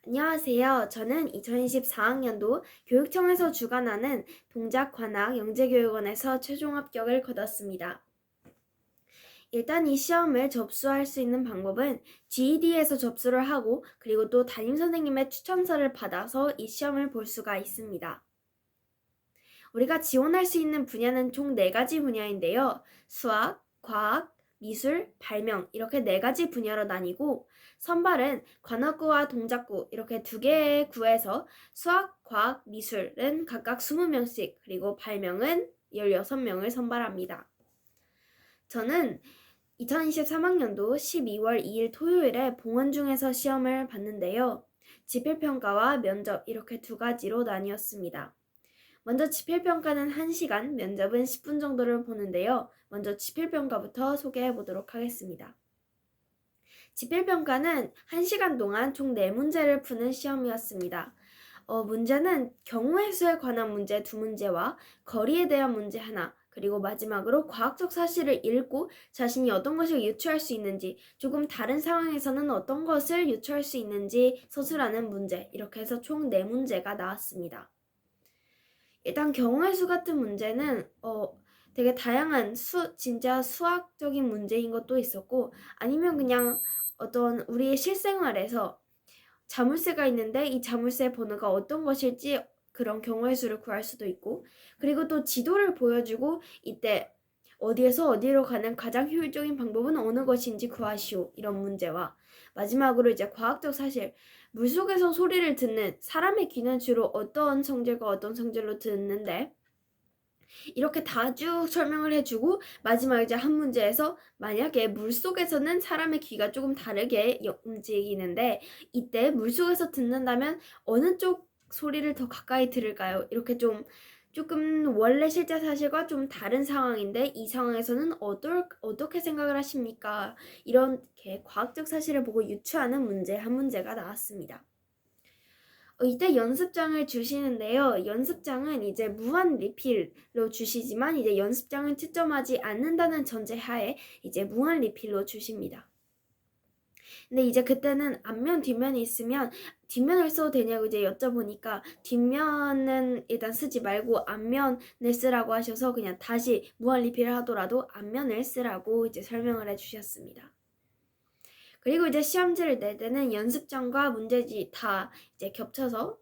안녕하세요. 저는 2024학년도 교육청에서 주관하는 동작관학 영재교육원에서 최종 합격을 거뒀습니다. 일단 이 시험을 접수할 수 있는 방법은 GED에서 접수를 하고 그리고 또 담임선생님의 추천서를 받아서 이 시험을 볼 수가 있습니다. 우리가 지원할 수 있는 분야는 총 4가지 분야인데요. 수학, 과학, 미술, 발명 이렇게 4가지 분야로 나뉘고 선발은 관악구와 동작구 이렇게 2개의 구에서 수학, 과학, 미술은 각각 20명씩 그리고 발명은 16명을 선발합니다. 저는 2023학년도 12월 2일 토요일에 봉원중에서 시험을 봤는데요. 지필평가와 면접 이렇게 2가지로 나뉘었습니다. 먼저 지필평가는 1시간, 면접은 10분 정도를 보는데요. 먼저 지필평가부터 소개해 보도록 하겠습니다. 지필평가는 1시간 동안 총 4문제를 푸는 시험이었습니다. 문제는 경우의 수에 관한 문제 2문제와 거리에 대한 문제 하나, 그리고 마지막으로 과학적 사실을 읽고 자신이 어떤 것을 유추할 수 있는지, 조금 다른 상황에서는 어떤 것을 유추할 수 있는지 서술하는 문제, 이렇게 해서 총 4문제가 나왔습니다. 일단 경우의 수 같은 문제는 되게 다양한 진짜 수학적인 문제인 것도 있었고 아니면 그냥 어떤 우리의 실생활에서 자물쇠가 있는데 이 자물쇠 번호가 어떤 것일지 그런 경우의 수를 구할 수도 있고 그리고 또 지도를 보여주고 이때 어디에서 어디로 가는 가장 효율적인 방법은 어느 것인지 구하시오 이런 문제와 마지막으로 이제 과학적 사실 물속에서 소리를 듣는 사람의 귀는 주로 어떤 성질과 어떤 성질로 듣는데 이렇게 다 쭉 설명을 해주고 마지막 이제 한 문제에서 만약에 물속에서는 사람의 귀가 조금 다르게 움직이는데 이때 물속에서 듣는다면 어느 쪽 소리를 더 가까이 들을까요? 이렇게 조금 원래 실제 사실과 좀 다른 상황인데 이 상황에서는 어떻게 생각을 하십니까? 이렇게 과학적 사실을 보고 유추하는 문제 한 문제가 나왔습니다. 이때 연습장을 주시는데요. 연습장은 이제 무한 리필로 주시지만 이제 연습장은 채점하지 않는다는 전제하에 이제 무한 리필로 주십니다. 근데 이제 그때는 앞면 뒷면이 있으면 뒷면을 써도 되냐고 이제 여쭤보니까 뒷면은 일단 쓰지 말고 앞면을 쓰라고 하셔서 그냥 다시 무한 리필을 하더라도 앞면을 쓰라고 이제 설명을 해주셨습니다. 그리고 이제 시험지를 낼 때는 연습장과 문제지 다 이제 겹쳐서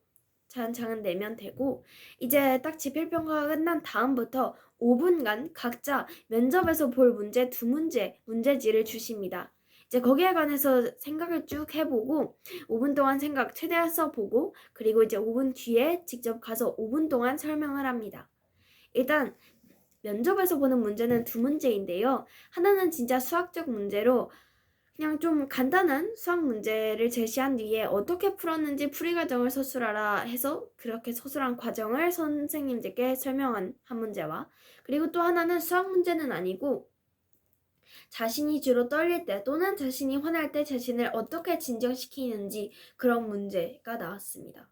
장은 내면 되고 이제 딱 지필평가가 끝난 다음부터 5분간 각자 면접에서 볼 문제 2문제 문제지를 주십니다. 이제 거기에 관해서 생각을 쭉 해보고 5분 동안 생각 최대한 써보고 그리고 이제 5분 뒤에 직접 가서 5분 동안 설명을 합니다. 일단 면접에서 보는 문제는 2문제인데요. 하나는 진짜 수학적 문제로 그냥 좀 간단한 수학 문제를 제시한 뒤에 어떻게 풀었는지 풀이 과정을 서술하라 해서 그렇게 서술한 과정을 선생님들께 설명한 한 문제와 그리고 또 하나는 수학 문제는 아니고 자신이 주로 떨릴 때 또는 자신이 화날 때 자신을 어떻게 진정시키는지 그런 문제가 나왔습니다.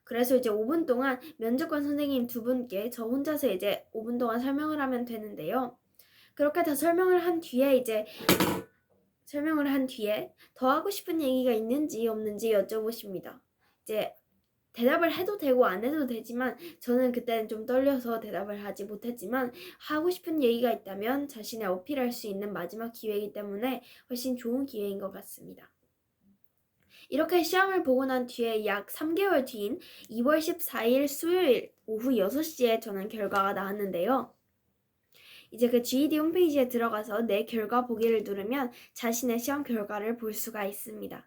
그래서 이제 5분 동안 면접관 선생님 2분께 저 혼자서 이제 5분 동안 설명을 하면 되는데요. 그렇게 다 설명을 한 뒤에 더 하고 싶은 얘기가 있는지 없는지 여쭤보십니다. 이제 대답을 해도 되고 안 해도 되지만 저는 그때는 좀 떨려서 대답을 하지 못했지만 하고 싶은 얘기가 있다면 자신을 어필할 수 있는 마지막 기회이기 때문에 훨씬 좋은 기회인 것 같습니다. 이렇게 시험을 보고 난 뒤에 약 3개월 뒤인 2월 14일 수요일 오후 6시에 저는 결과가 나왔는데요. 이제 그 GED 홈페이지에 들어가서 내 결과 보기를 누르면 자신의 시험 결과를 볼 수가 있습니다.